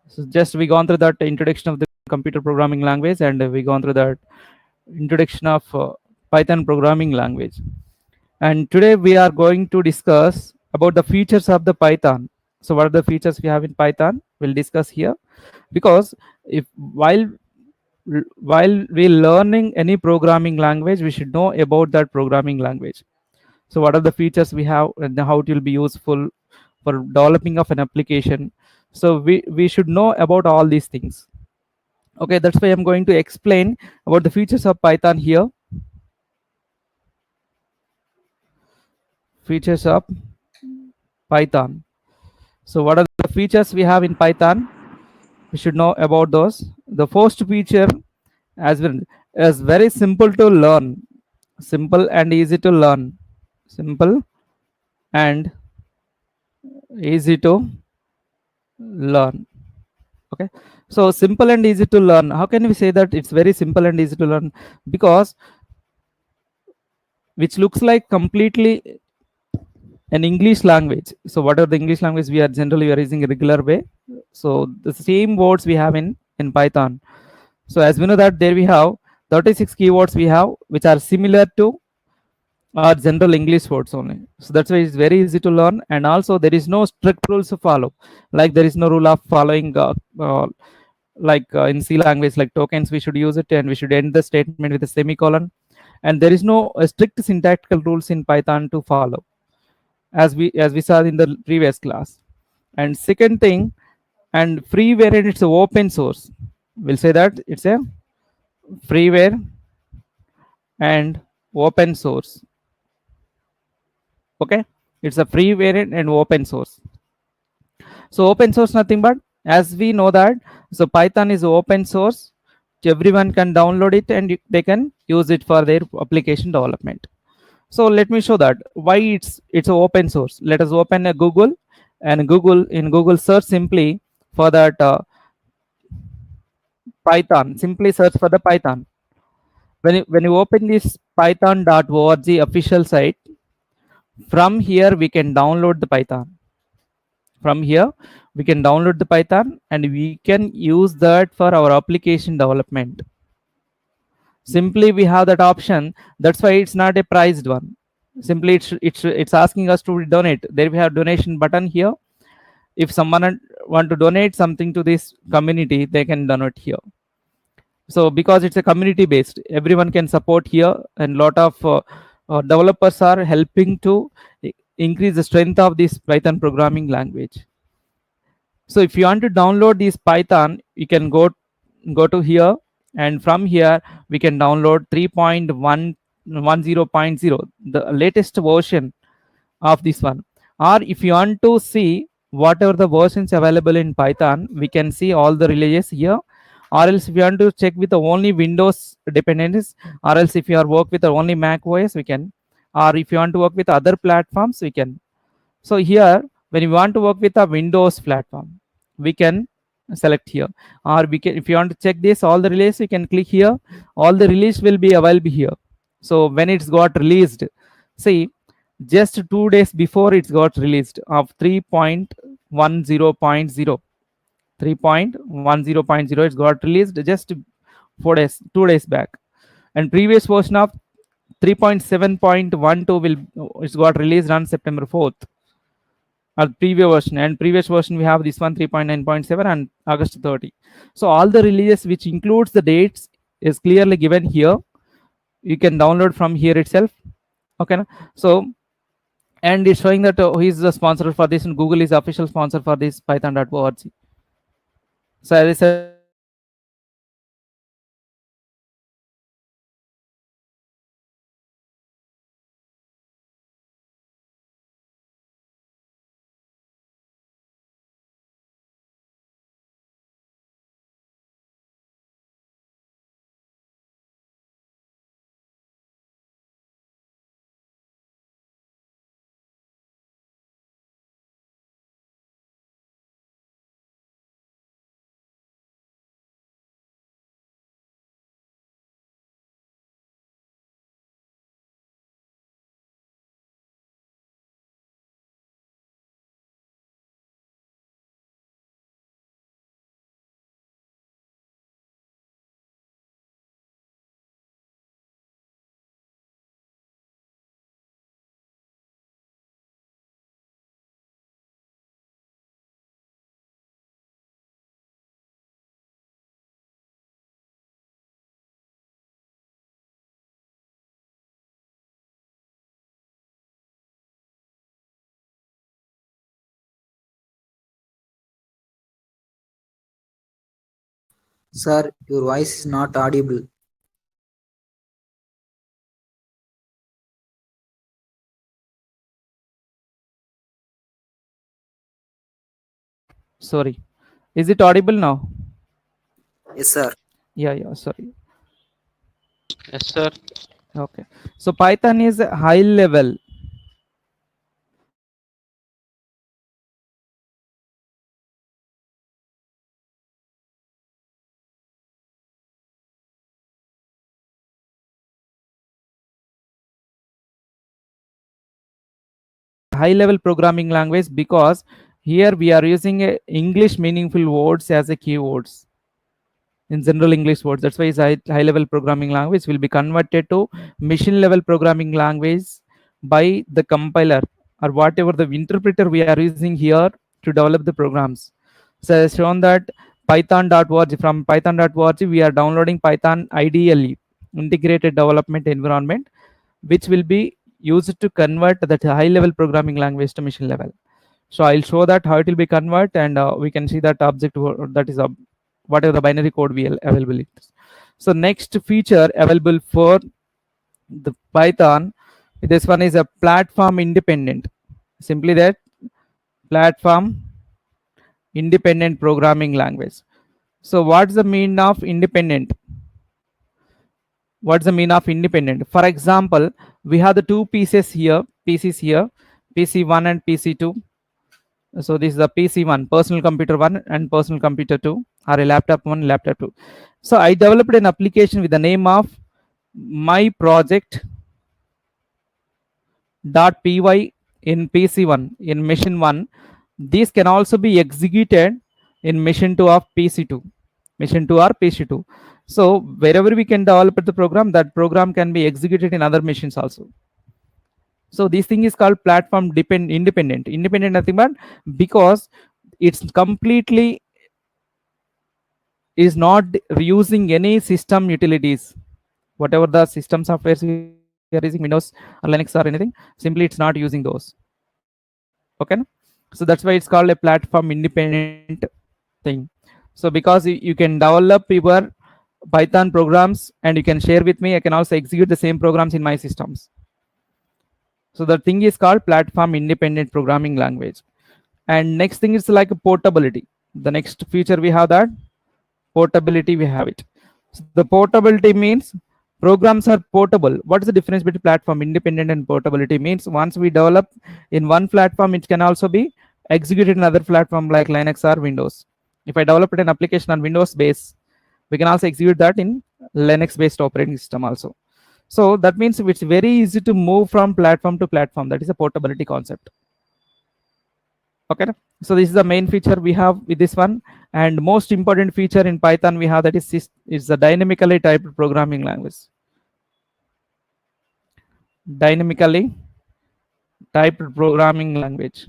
So just we gone through that introduction of the computer programming language, and we gone through that introduction of Python programming language. And today we are going to discuss about the features of the Python. So what are the features we have in Python? We'll discuss here, because if while we learning any programming language, we should know about that programming language. So what are the features we have and how it will be useful for developing of an application. So we should know about all these things. Okay, that's why I'm going to explain about the features of Python here. Features of Python. So what are the features we have in Python? We should know about those. The first feature as well is very simple to learn. Simple and easy to learn. Simple and easy to learn. Okay, so simple and easy to learn. How can we say that it's very simple and easy to learn? Because which looks like completely an English language. So what are the English language we are generally we are using a regular way? So the same words we have in Python. So as we know that there we have 36 keywords we have which are similar to our general English words only. So that's why it's very easy to learn, and also there is no strict rules to follow. Like there is no rule of following in C language, like tokens we should use it and we should end the statement with a semicolon, and there is no strict syntactical rules in Python to follow, as we saw in the previous class. And second thing, and freeware, and it's a open source. We'll say that it's a freeware and open source. Okay, it's a free variant and open source. So open source nothing but, as we know that, so Python is open source. Everyone can download it and they can use it for their application development. So let me show that why it's open source. Let us open a Google, and Google search simply for that Python. Simply search for the Python. When you open this python.org official site, from here we can download the Python. From here we can download the Python and we can use that for our application development. Simply we have that option. That's why it's not a priced one. Simply it's asking us to donate. There we have donation button here. If someone want to donate something to this community, they can donate here. So because it's a community based, everyone can support here, and lot of developers are helping to increase the strength of this Python programming language. So if you want to download this Python, you can go to here, and from here we can download 3.110.0, the latest version of this one. Or if you want to see whatever the versions available in Python, we can see all the releases here. Or else if you want to check with the only Windows dependencies, or else if you are work with the only Mac OS, we can. Or if you want to work with other platforms, we can. So here, when you want to work with a Windows platform, we can select here. Or we can, if you want to check this all the release, you can click here. All the release will be available here. So when it's got released, see, just 2 days before it's got released of 3.10.0, 3.10.0, it's got released just 4 days, 2 days back. And previous version of 3.7.12 will, it's got released on September 4th, or previous version. And previous version we have this one 3.9.7 and August 30. So all the releases which includes the dates is clearly given here. You can download from here itself. Okay, so, and it's showing that who is the sponsor for this, and Google is the official sponsor for this python.org. So as I said that Google is the official sponsor for this python.org. So if you want to check this all the releases, you can go to here, and from here we can download the Python. So if you want to download the Python, simply we have that Sir, your voice is not audible. Sorry. Is it audible now? Yes, sir. Yeah, sorry. Yes, sir. Okay. So Python is a high level. High level programming language because here we are using a English meaningful words as a keywords in general English words. That's why it's high level programming language will be converted to machine level programming language by the compiler or whatever the interpreter we are using here to develop the programs. So as shown that python.org, from python.org we are downloading Python IDLE, integrated development environment, which will be used to convert that high level programming language to machine level. So I'll show that how it will be convert, and we can see that object that is whatever the binary code we available is. So next feature available for the Python, this one is a platform independent. Simply that, platform independent programming language. So what's the mean of independent? What's the mean of independent? For example, we have the two pieces here, PCs here, PC1 and PC2. So this is the PC1, personal computer 1 and personal computer 2, or a laptop 1, laptop 2. So I developed an application with the name of my project .py in PC1, in machine 1. These can also be executed in machine 2 of PC2, machine 2 or PC2. So wherever we can develop the program, that program can be executed in other machines also. So this thing is called platform independent. Independent nothing but because it's completely is not using any system utilities. Whatever the system softwares we are using, Windows or Linux or anything, simply it's not using those. Okay, so that's why it's called a platform independent thing. So because you can develop your Python programs and you can share with me, I can also execute the same programs in my systems. So the thing is called platform independent programming language. And next thing is like portability. The next feature we have that portability, we have it. So the portability means programs are portable. What is the difference between platform independent and portability? Means once we develop in one platform, it can also be executed in another platform like Linux or Windows. If I developed an application on Windows base, we can also execute that in Linux based operating system also. So that means it's very easy to move from platform to platform. That is a portability concept. Okay, so this is the main feature we have with this one, and most important feature in Python we have, that is the dynamically typed programming language. Dynamically typed programming language.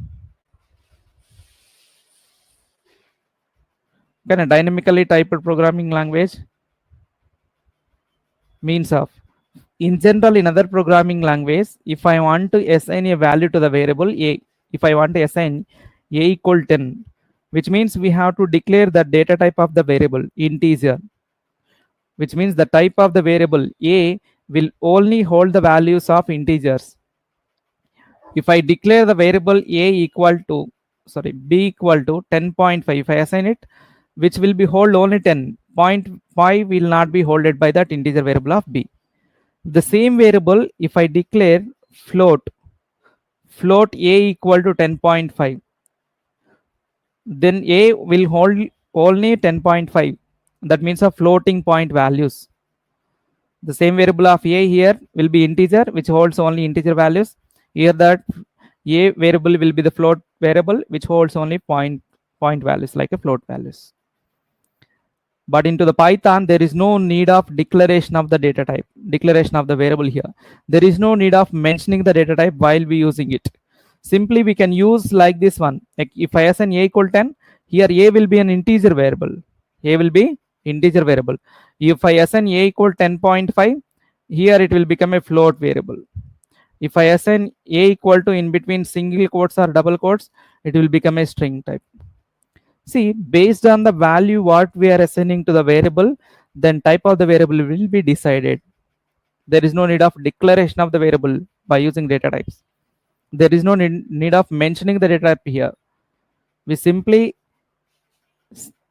Okay, a dynamically typed programming language means of, in general, in other programming language, if I want to assign a value to the variable a, if I want to assign a equal 10, which means we have to declare the data type of the variable integer, which means the type of the variable a will only hold the values of integers. If I declare the variable a equal to, sorry, b equal to 10.5, if I assign it, which will be hold only 10.5 will not be holded by that integer variable of b. The same variable, if I declare float a equal to 10.5, then a will hold only 10.5. That means a floating point values. The same variable of a here will be integer, which holds only integer values. Here that a variable will be the float variable, which holds only point values, like a float values. But into the Python, there is no need of declaration of the data type, declaration of the variable here. There is no need of mentioning the data type while we using it. Simply we can use like this one. Like if I assign a equal 10, here a will be an integer variable. A will be integer variable. If I assign a equal 10.5, here it will become a float variable. If I assign a equal to in between single quotes or double quotes, it will become a string type. See, based on the value what we are assigning to the variable, then type of the variable will be decided. There is no need of declaration of the variable by using data types. There is no need of mentioning the data type here. We simply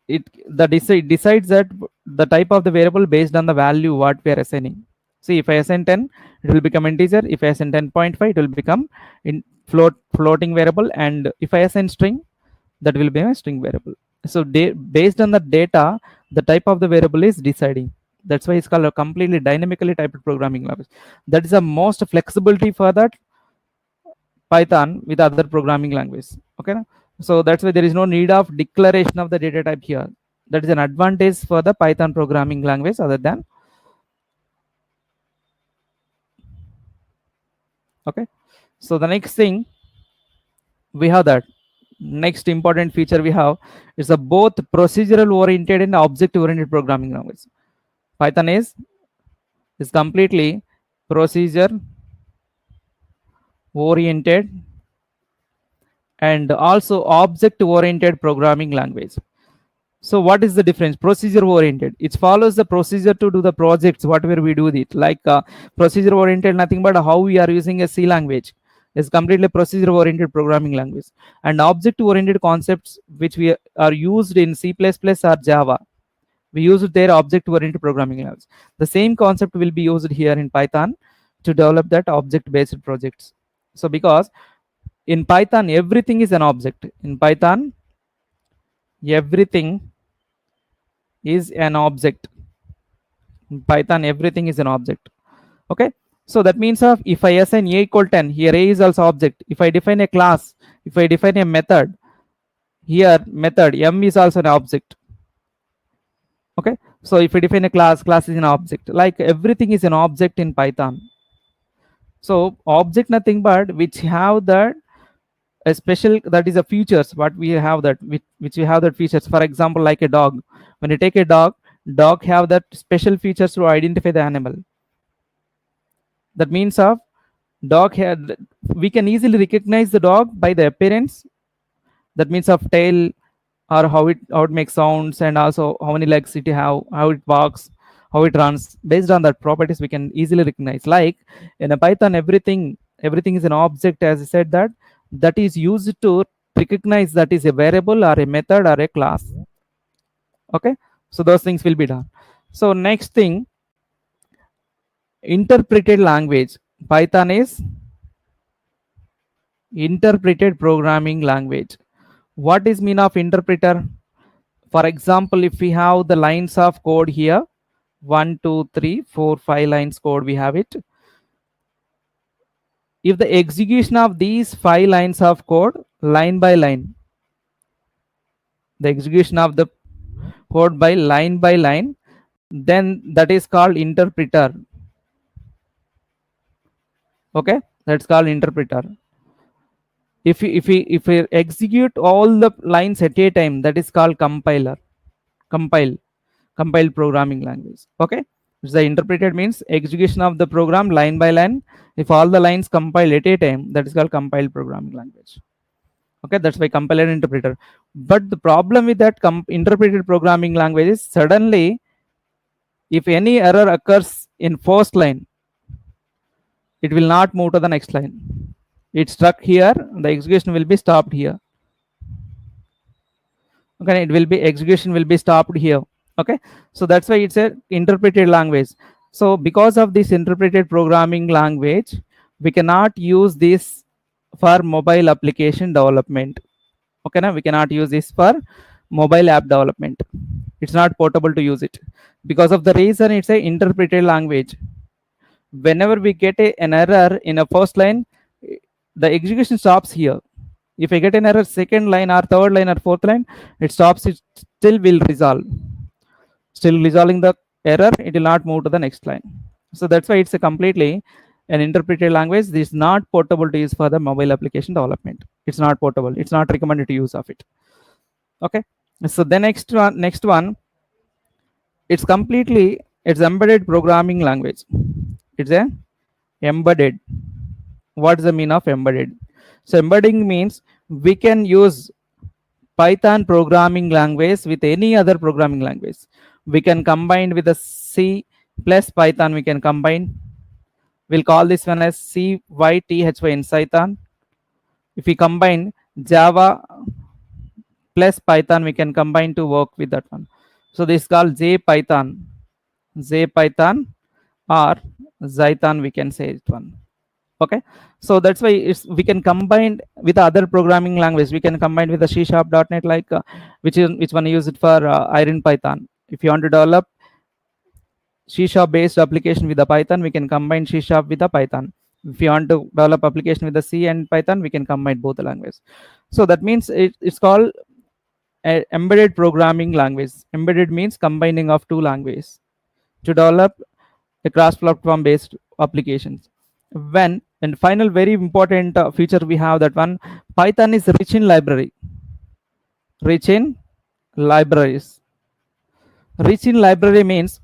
decides that the type of the variable based on the value what we are assigning. See, if I assign 10, it will become integer. If I assign 10.5, it will become in floating variable, and if I assign string, that will be a string variable. So based on the data, the type of the variable is deciding. That's why it's called a completely dynamically typed programming language. That is the most flexibility for that Python with other programming language. Okay, so that's why there is no need of declaration of the data type here. That is an advantage for the Python programming language other than. Okay, so the next thing we have, that next important feature we have is a both procedural oriented and object oriented programming language. Python is completely procedure oriented and also object oriented programming language. So what is the difference? Procedure oriented, it follows the procedure to do the projects whatever we do with it, like procedure oriented nothing but how we are using a C language is completely procedure oriented programming language. And object oriented concepts which we are used in C++ or Java, we use their object oriented programming language. The same concept will be used here in Python to develop that object based projects. So because in Python everything is an object. In Python everything is an object. In Python everything is an object. Okay, so that means of if I assign a equal 10, here a is also object. If I define a class, if I define a method, here method m is also an object. Okay, so if we define a class, class is an object. Like everything is an object in Python. So object nothing but which have that a special, that is a features what we have, that which we have that features. For example, like a dog, when you take a dog have that special features to identify the animal. That means of dog had, we can easily recognize the dog by the appearance. That means of tail, or how it makes sounds, and also how many legs it have, how it walks, how it runs. Based on that properties we can easily recognize. Like in a Python everything is an object, as I said, that is used to recognize that is a variable or a method or a class. Okay, so those things will be done. So next thing, interpreted language. Python is interpreted programming language. What is mean of interpreter? For example, if we have the lines of code here, 1 2 3 4 5 lines code we have it. If the execution of these 5 lines of code line by line, the execution of the code by line, then that is called interpreter. Okay, that's called interpreter. If we execute all the lines at a time, that is called compiler. Compiled programming language. Okay, the interpreted means execution of the program line by line. If all the lines compile at a time, that is called compiled programming language. Okay, that's why compiler and interpreter. But the problem with that interpreted programming language is suddenly if any error occurs in first line, it will not move to the next line. It's stuck here, the execution will be stopped here. Okay, it will be execution will be stopped here. Okay, so that's why it's a interpreted language. So because of this interpreted programming language, we cannot use this for mobile application development. Okay, now we cannot use this for mobile app development. It's not portable to use it because of the reason it's a interpreted language. Whenever we get an error in a first line, the execution stops here. If I get an error second line or third line or fourth line, it stops, it still will resolve. Still resolving the error, it will not move to the next line. So that's why it's a completely an interpreted language. This is not portable to use for the mobile application development. It's not portable. It's not recommended to use of it. Okay. So the next one, it's completely, it's embedded programming language. It's a embedded. What's the mean of embedded? So embedding means we can use Python programming language with any other programming language. We can combine with the C plus Python. We can combine. We'll call this one as CYTHY in Python. If we combine Java plus Python, we can combine to work with that one. So this is called JPython, JPython or Zython. We can say it one. Okay, so that's why we can combine with other programming language. We can combine with the C#.NET, like which one use it for Iron Python. If you want to develop C# based application with the Python, we can combine C# with the Python. If you want to develop application with the C and Python, we can combine both the languages. So that means it's called embedded programming language. Embedded means combining of two languages to develop a cross-platform based applications. And final very important feature we have, that one, Python is rich in library. Rich in libraries. Rich in library means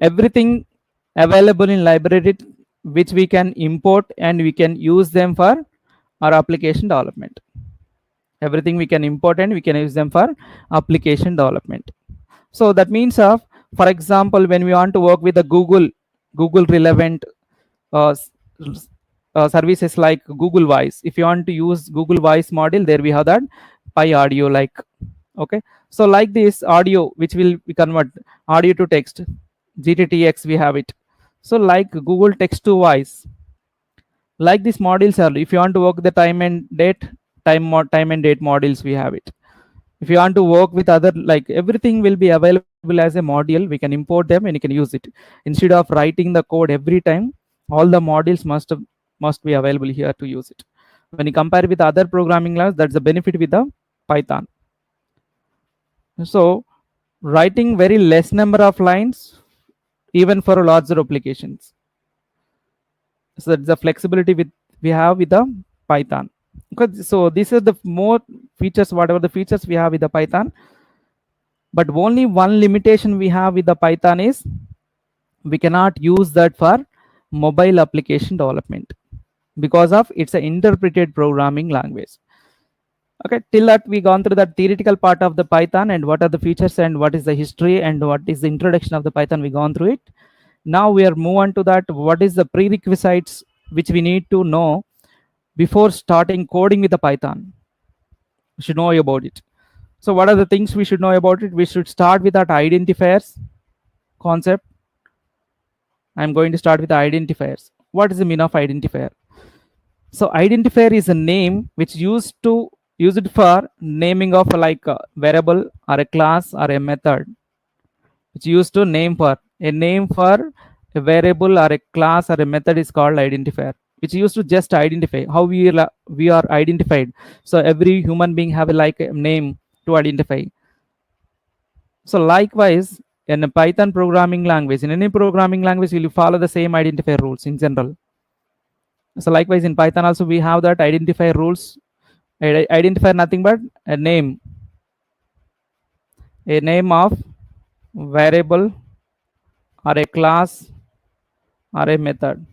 everything available in library which we can import and we can use them for our application development. Everything we can import and we can use them for application development. So that means for example, when we want to work with the Google relevant services like Google Voice, if you want to use Google Voice model, there we have that PyAudio, like, okay. So like this audio, which will we convert audio to text, GTTX, we have it. So like Google text to voice, like these models are, if you want to work the time and date models, we have it. If you want to work with other, like, everything will be available as a module. We can import them and you can use it instead of writing the code every time. All the modules must be available here to use it. When you compare with other programming languages, that's the benefit with the Python. So writing very less number of lines even for larger applications. So that's the flexibility we have with the Python. Okay, so this is the more features, whatever the features we have with the Python. But only one limitation we have with the Python is we cannot use that for mobile application development because of it's an interpreted programming language. Okay, till that we gone through that theoretical part of the Python and what are the features and what is the history and what is the introduction of the Python. We gone through it. Now we are move on to that. What is the prerequisites which we need to know before starting coding with the Python? We should know about it. So what are the things we should know about it? We should start with that identifiers concept. I'm going to start with the identifiers. What is the meaning of identifier? So identifier is a name which used for naming of like a variable or a class or a method. It's used to name for a a variable or a class or a method is called identifier, which used to just identify how we are identified. So every human being have like a name to identify. So likewise, in a Python programming language, in any programming language, you will follow the same identifier rules in general. So likewise in Python also we have that identifier rules. Identifier nothing but a name of variable or a class or a method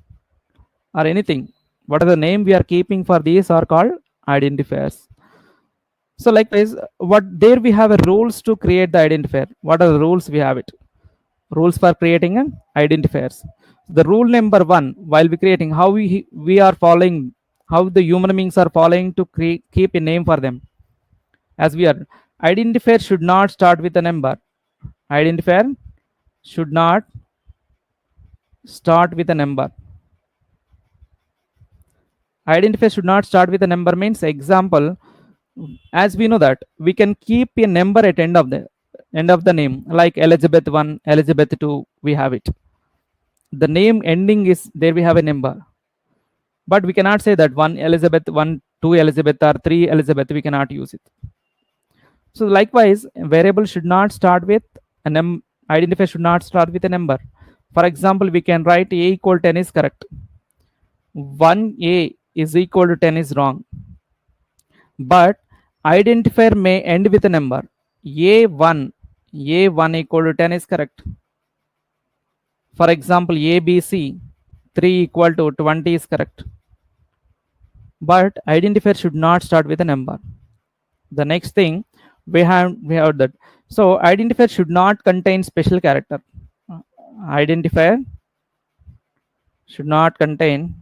or anything. What are the name we are keeping for these are called identifiers. So likewise, what there we have a rules to create the identifier. What are the rules we have it? Rules for creating an identifiers. The rule number 1, while we creating, how we are following, how the human beings are following to keep a name for them. As we are, identifier should not start with a number. Identifier should not start with a number. Identifier should not start with a number means, example, as we know that we can keep a number at end of the name, like Elizabeth 1, Elizabeth 2, we have it. The name ending is there, we have a number, but we cannot say that 1 Elizabeth, 1, 2 Elizabeth or 3 Elizabeth, we cannot use it. So likewise, a variable should not start with a identifier should not start with a number. For example, we can write a equal 10 is correct, 1a is equal to 10 is wrong, but identifier may end with a number. A1 equal to 10 is correct. For example, ABC 3 equal to 20 is correct, but identifier should not start with a number. The next thing, We have that. So identifier should not contain special character. Identifier should not contain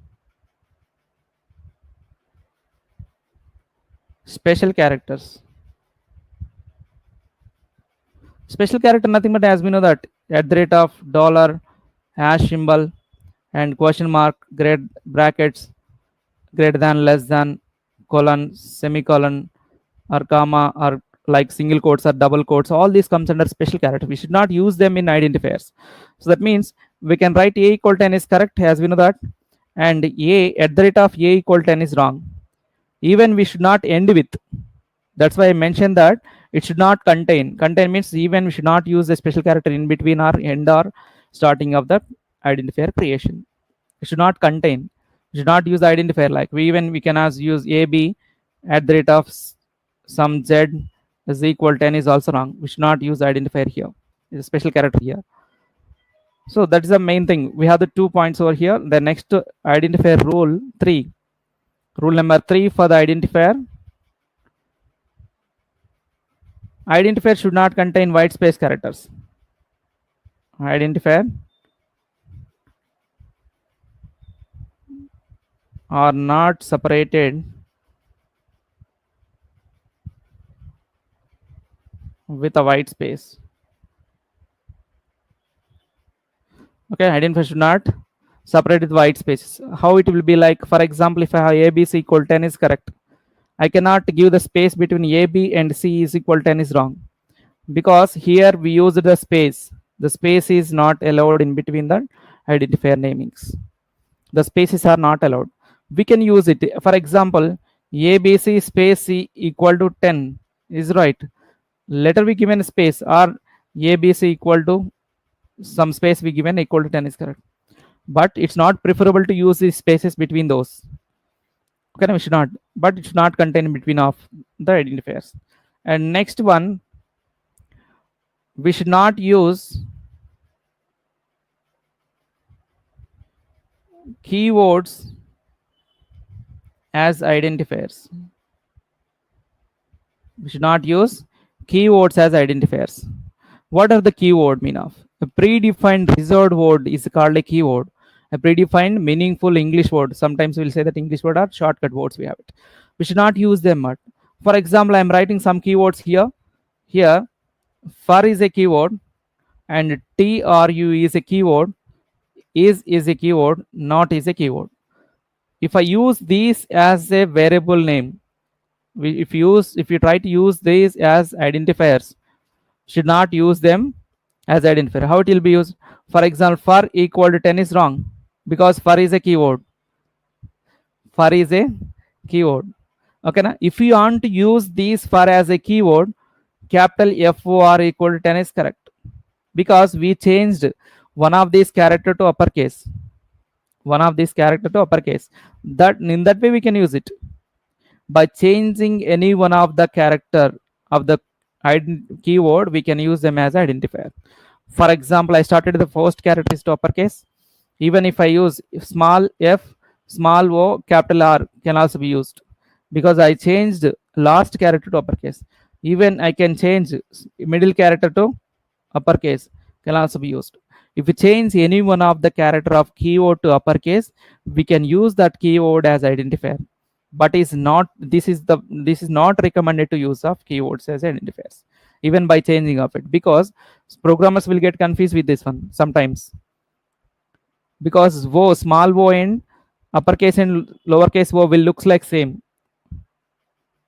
special characters. Special character nothing but, as we know, that at the rate of dollar, hash symbol, and question mark, grade brackets, greater than, less than, colon, semicolon, or comma, or like single quotes or double quotes. All these comes under special character. We should not use them in identifiers. So that means we can write a equal 10 is correct, as we know that, and a at the rate of a equal 10 is wrong. Even we should not end with. That's why I mentioned that it should not contain. Contain means even we should not use a special character in between or end or starting of the identifier creation. It should not contain. We should not use the identifier like we can as use AB at the rate of some Z is equal 10 is also wrong. We should not use identifier here. It's a special character here. So that is the main thing. We have the 2 points over here. The next identifier rule 3. Rule number 3 for the identifier. Identifier should not contain white space characters. Identifier are not separated with a white space. Okay, identifier should not separate with white spaces. How it will be like, for example, if I have ABC equal 10 is correct, I cannot give the space between AB and C is equal 10 is wrong, because here we use the space. The space is not allowed in between the identifier namings. The spaces are not allowed. We can use it. For example, ABC space C equal to 10 is right. Later we given space, or ABC equal to some space we given equal to 10 is correct. But it's not preferable to use these spaces between those. Okay, we should not, but it should not contain in between of the identifiers. And next one, we should not use keywords as identifiers. We should not use keywords as identifiers. What are the keyword mean of? A predefined reserved word is called a keyword. A predefined meaningful English word. Sometimes we'll say that English word are shortcut words. We have it. We should not use them. But for example, I'm writing some keywords here. Here, for is a keyword, and TRU is a keyword. Is a keyword. Not is a keyword. If I use these as a variable name, if you try to use these as identifiers, should not use them as identifier. How it will be used? For example, for equal to 10 is wrong, because for is a keyword. For is a keyword. Okay, now if you want to use these for as a keyword, capital FOR equal to 10 is correct, because we changed one of these character to uppercase. One of these character to uppercase. That in that way we can use it. By changing any one of the character of the keyword, we can use them as identifier. For example, I started the first character is to uppercase. Even if I use small f, small o, capital R can also be used, because I changed last character to uppercase. Even I can change middle character to uppercase, can also be used. If we change any one of the character of keyword to uppercase, we can use that keyword as identifier. But is not, this is not recommended to use of keywords as identifiers, even by changing of it, because programmers will get confused with this one sometimes, because o, small o and uppercase and lowercase o will looks like same.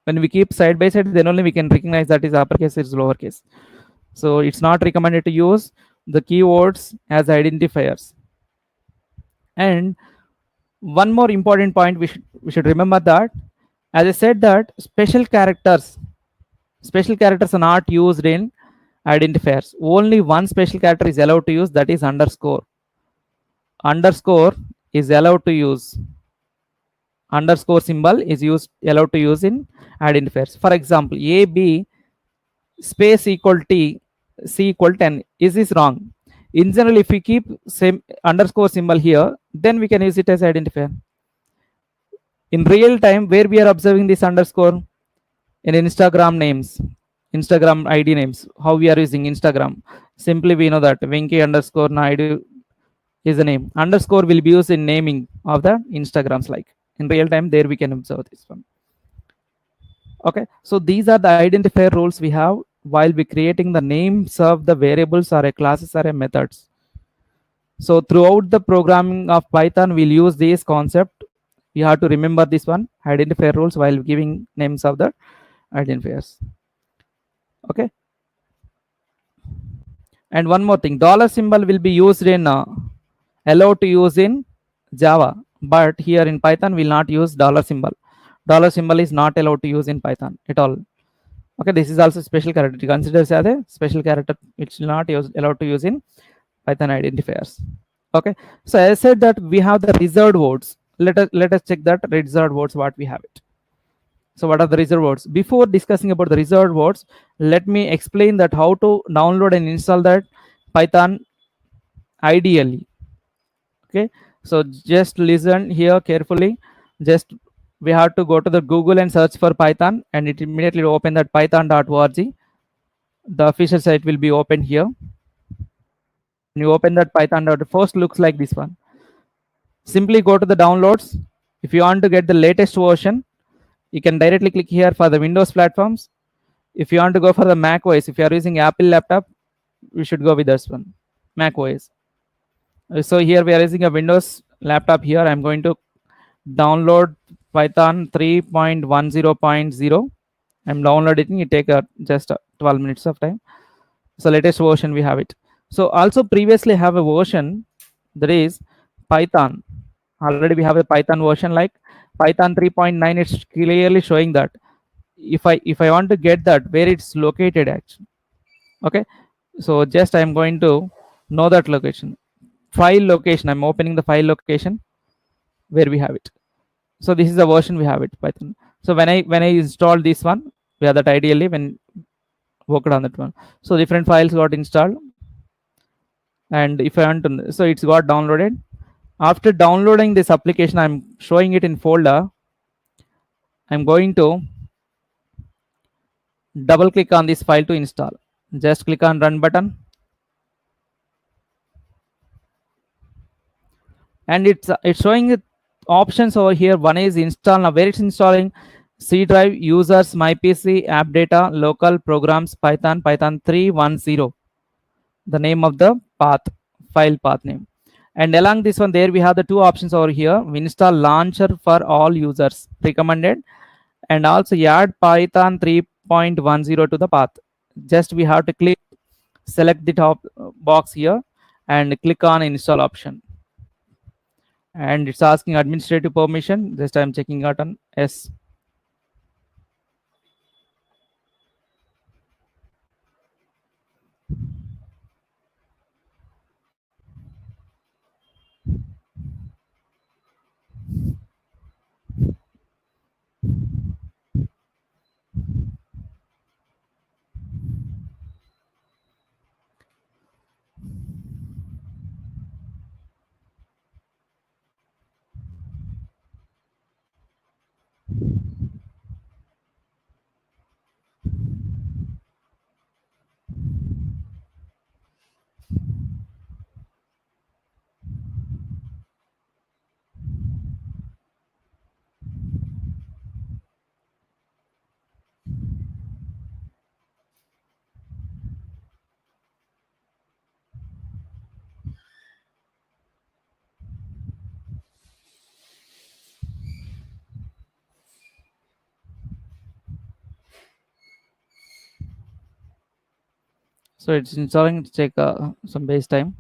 When we keep side by side, then only we can recognize that is uppercase, is lowercase. So it's not recommended to use the keywords as identifiers. And one more important point we should remember, that as I said that special characters are not used in identifiers. Only one special character is allowed to use, that is underscore. Underscore is allowed to use. Underscore symbol is allowed to use in identifiers. For example, AB space equal T, C equal 10. Is this wrong? In general, if we keep same underscore symbol here, then we can use it as identifier. In real time, where we are observing this underscore? In Instagram names. Instagram ID names, how we are using Instagram. Simply we know that Venki underscore Naidu is the name. Underscore will be used in naming of the Instagrams. Like in real time, there we can observe this one. Okay, so these are the identifier rules we have while we creating the names of the variables or a classes or a methods. So throughout the programming of Python, we'll use this concept. You have to remember this one, identifier rules, while giving names of the identifiers. Okay. And one more thing, dollar symbol will be used in allowed to use in Java, but here in Python we'll not use dollar symbol. Dollar symbol is not allowed to use in Python at all. Okay, this is also special character. It considers as a special character. It's not allowed to use in Python identifiers. Okay, so I said that we have the reserved words. Let us check that reserved words what we have it. So what are the reserved words? Before discussing about the reserved words, let me explain that how to download and install that Python ideally. Okay, so just listen here carefully. Just we have to go to the Google and search for Python, and it immediately open that python.org. The official site will be open here. When you open that Python, first looks like this one. Simply go to the downloads. If you want to get the latest version, you can directly click here for the Windows platforms. If you want to go for the Mac OS, if you are using Apple laptop, we should go with this one, Mac OS. So here we are using a Windows laptop. Here I'm going to download Python 3.10.0. I'm downloading it. Take just 12 minutes of time. So latest version we have it. So also previously have a version that is Python. Already we have a Python version like Python 3.9. It's clearly showing that if I want to get that where it's located actually. Okay, so just I'm going to know that location, file location. I'm opening the file location where we have it. So this is the version we have it Python. So when I install this one, we have that ideally when worked on that one. So different files got installed, and if I want to, so it's got downloaded. After downloading this application, I'm showing it in folder. I'm going to double click on this file to install. Just click on run button, and it's showing it options over here. One is install. Now where it's installing: C drive, users, my PC, app data, local, programs, Python 3.10. The name of the path, file path name. And along this one, there we have the two options over here. We install launcher for all users recommended, and also add Python 3.10 to the path. Just we have to click, select the top box here, and click on install option. And it's asking administrative permission. Just I'm checking out on yes. So it's installing to take some base time.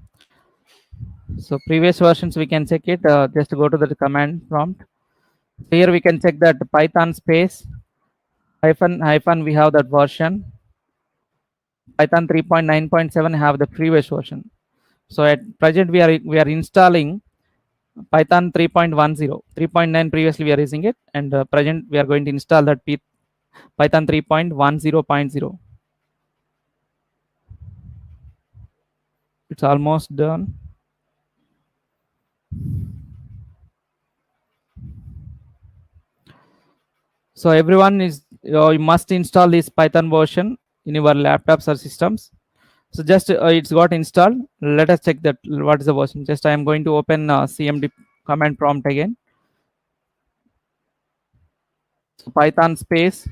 So previous versions we can check it. Just go to the command prompt. Here we can check that Python space hyphen we have that version. Python 3.9.7 have the previous version. So at present we are installing Python 3.10. 3.9 previously we are using it, and present we are going to install that Python 3.10.0. It's almost done. So everyone is you must install this Python version in your laptops or systems. So just it's got installed. Let us check that what is the version. Just I am going to open cmd command prompt again. So Python space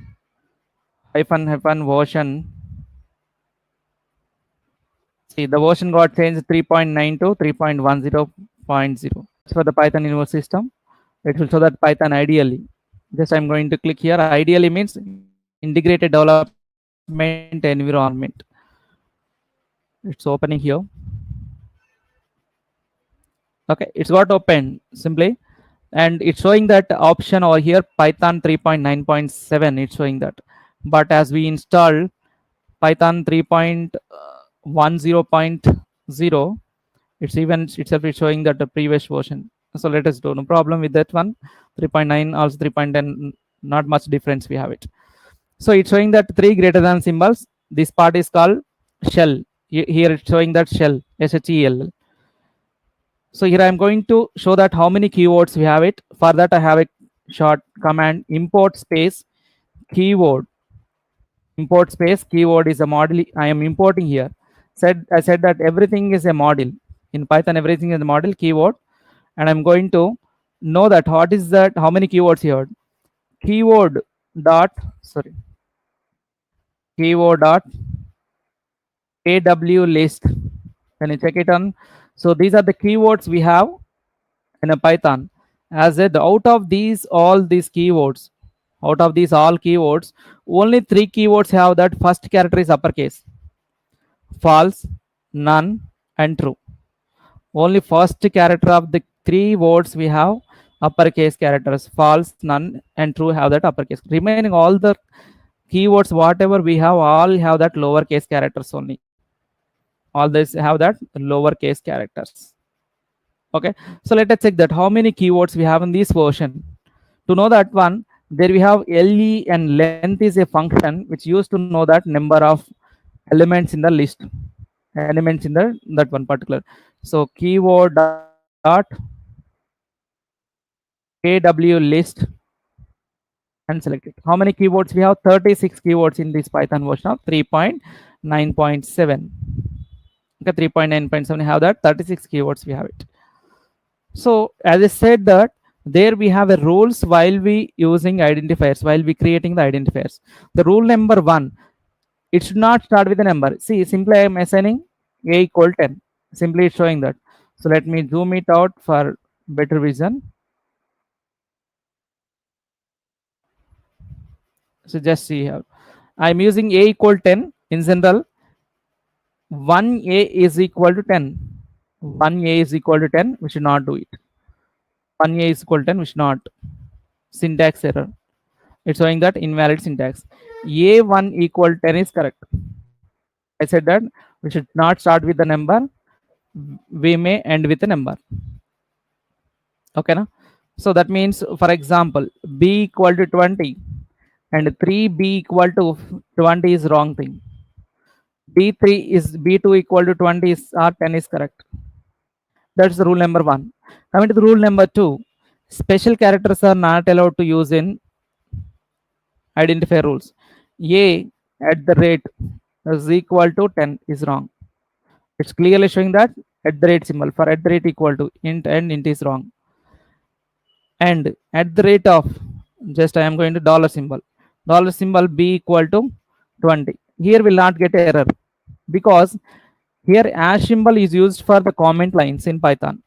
hyphen version. See, the version got changed 3.9 to 3.10.0. For the Python in your system, it will show that Python ideally. Just I'm going to click here. Ideally means integrated development environment. It's opening here. Okay, it's got open simply, and it's showing that option over here Python 3.9.7. It's showing that, but as we install Python 3.10.0, it's even itself is showing that the previous version. So let us do, no problem with that one. 3.9 also 3.10, not much difference we have it. So it's showing that 3 greater than symbols. This part is called shell. Here it's showing that shell, shell. So here I'm going to show that how many keywords we have it. For that I have a short command import space keyword. Import space keyword is a model I am importing here. I said that everything is a model. In Python, everything is a model keyword. And I'm going to know that what is that, how many keywords here. Keyword dot, sorry, keyword dot AW list. Can you check it on? So these are the keywords we have in a Python. As said, out of these all these keywords, out of these all keywords, only 3 keywords have that first character is uppercase: false, none, and true. Only first character of the 3 words we have uppercase characters: false, none, and true have that uppercase. Remaining all the keywords whatever we have, all have that lowercase characters only. All this have that lowercase characters. Okay, so let us check that how many keywords we have in this version. To know that one, there we have le, and length is a function which used to know that number of elements in the list, elements in the that one particular. So keyword dot AW list and select it. How many keywords we have? 36 keywords in this Python version of 3.9.7. Okay, 3.9.7 have that 36 keywords we have it. So as I said that there we have a rules while we using identifiers, while we creating the identifiers. The rule number 1, it should not start with a number. See, simply I am assigning a equal 10. Simply it's showing that. So let me zoom it out for better vision. So just see here, I'm using a equal 10. In general, 1a is equal to 10. 1a is equal to 10. We should not do it. 1a is equal to 10. We should not. Syntax error. It's showing that invalid syntax. A1 equal 10 is correct. I said that we should not start with the number. We may end with a number. Okay, na? So that means, for example, b equal to 20 and 3b equal to 20 is wrong thing. b3 is b2 equal to 20 is or 10 is correct. That's the rule number 1. Coming to the rule number 2, special characters are not allowed to use in identifier rules. A at the rate is equal to 10 is wrong. It's clearly showing that at the rate symbol for at the rate equal to int and int is wrong. And at the rate of, just I am going to dollar symbol b equal to 20. Here will not get error because here hash symbol is used for the comment lines in Python.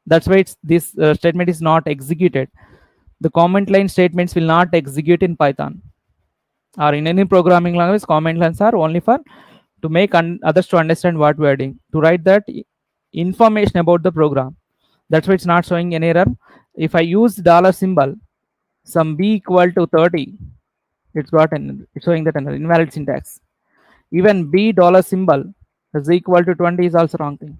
That's why this statement is not executed. The comment line statements will not execute in Python or in any programming language. Comment lines are only for to make others to understand what we are doing, to write that information about the program. That's why it's not showing any error. If I use dollar symbol, some b equal to 30, it's showing that an invalid syntax. Even b dollar symbol is equal to 20 is also wrong thing.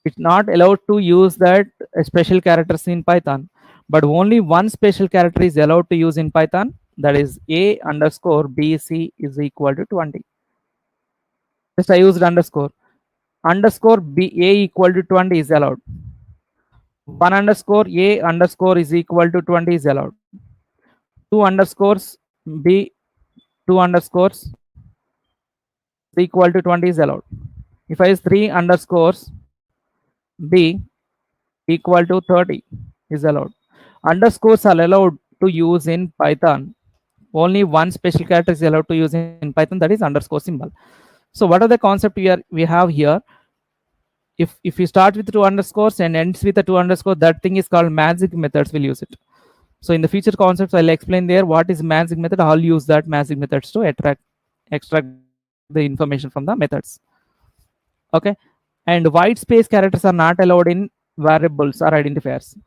It's not allowed to use that special characters in Python, but only one special character is allowed to use in Python, that is a underscore bc is equal to 20. Just I used underscore b a equal to 20 is allowed. 1 underscore a underscore is equal to 20 is allowed. 2 underscores b 2 underscores equal to 20 is allowed. If I use 3 underscores b equal to 30 is allowed. Underscores are allowed to use in Python. Only one special character is allowed to use in Python, that is underscore symbol. So what are the concept we have here? If you start with 2 underscores and ends with a 2 underscore, that thing is called magic methods. We'll use it. So in the future concepts, I'll explain there what is magic method. I'll use that magic methods to extract the information from the methods. Okay, and white space characters are not allowed in variables or identifiers.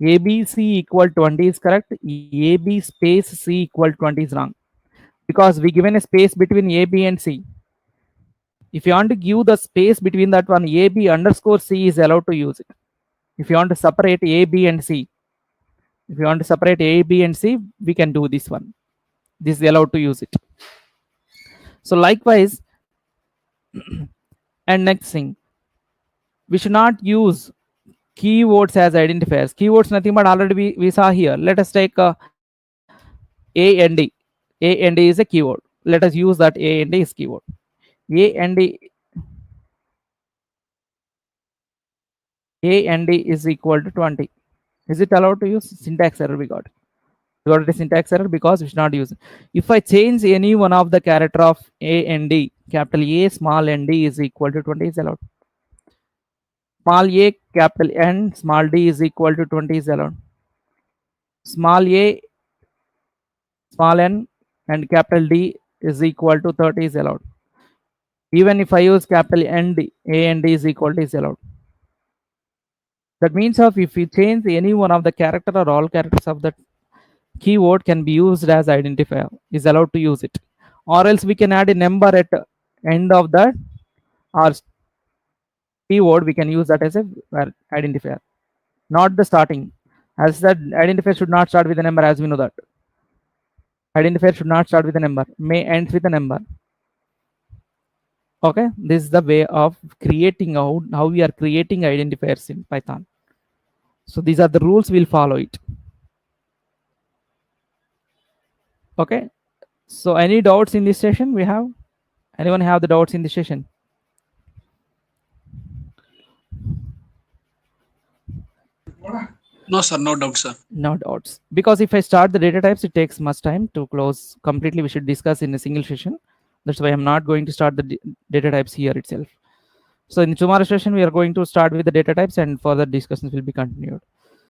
ABC equal 20 is correct. AB space C equal 20 is wrong, because we given a space between AB and C. If you want to give the space between that one, AB underscore C is allowed to use it. If you want to separate AB and C, if you want to separate A, B, and C, we can do this one. This is allowed to use it. So likewise, and next thing, we should not use keywords as identifiers. Keywords nothing but already we saw here. Let us take A and D. A and D is a keyword. Let us use that A and D is keyword. A and D is equal to 20. Is it allowed to use? Syntax error we got. We got a syntax error because we should not use it. If I change any one of the character of A and D, capital A, small n D is equal to 20 is allowed. Small a, capital N, small d is equal to 20 is allowed. Small a, small n, and capital D is equal to 30 is allowed. Even if I use capital N D, A and D is equal to is allowed. That means if you change any one of the character or all characters of that keyword can be used as identifier, is allowed to use it. Or else we can add a number at end of that or keyword, we can use that as a identifier, not the starting. As that identifier should not start with a number, as we know that. Identifier should not start with a number, may end with a number. Okay, this is the way of creating how we are creating identifiers in Python. So these are the rules, we'll follow it. Okay, so any doubts in this session we have? Anyone have the doubts in this session? No, sir. No doubt, sir. No doubts, because if I start the data types, it takes much time to close completely. We should discuss in a single session. That's why I'm not going to start the data types here itself. So in tomorrow's session, we are going to start with the data types and further discussions will be continued.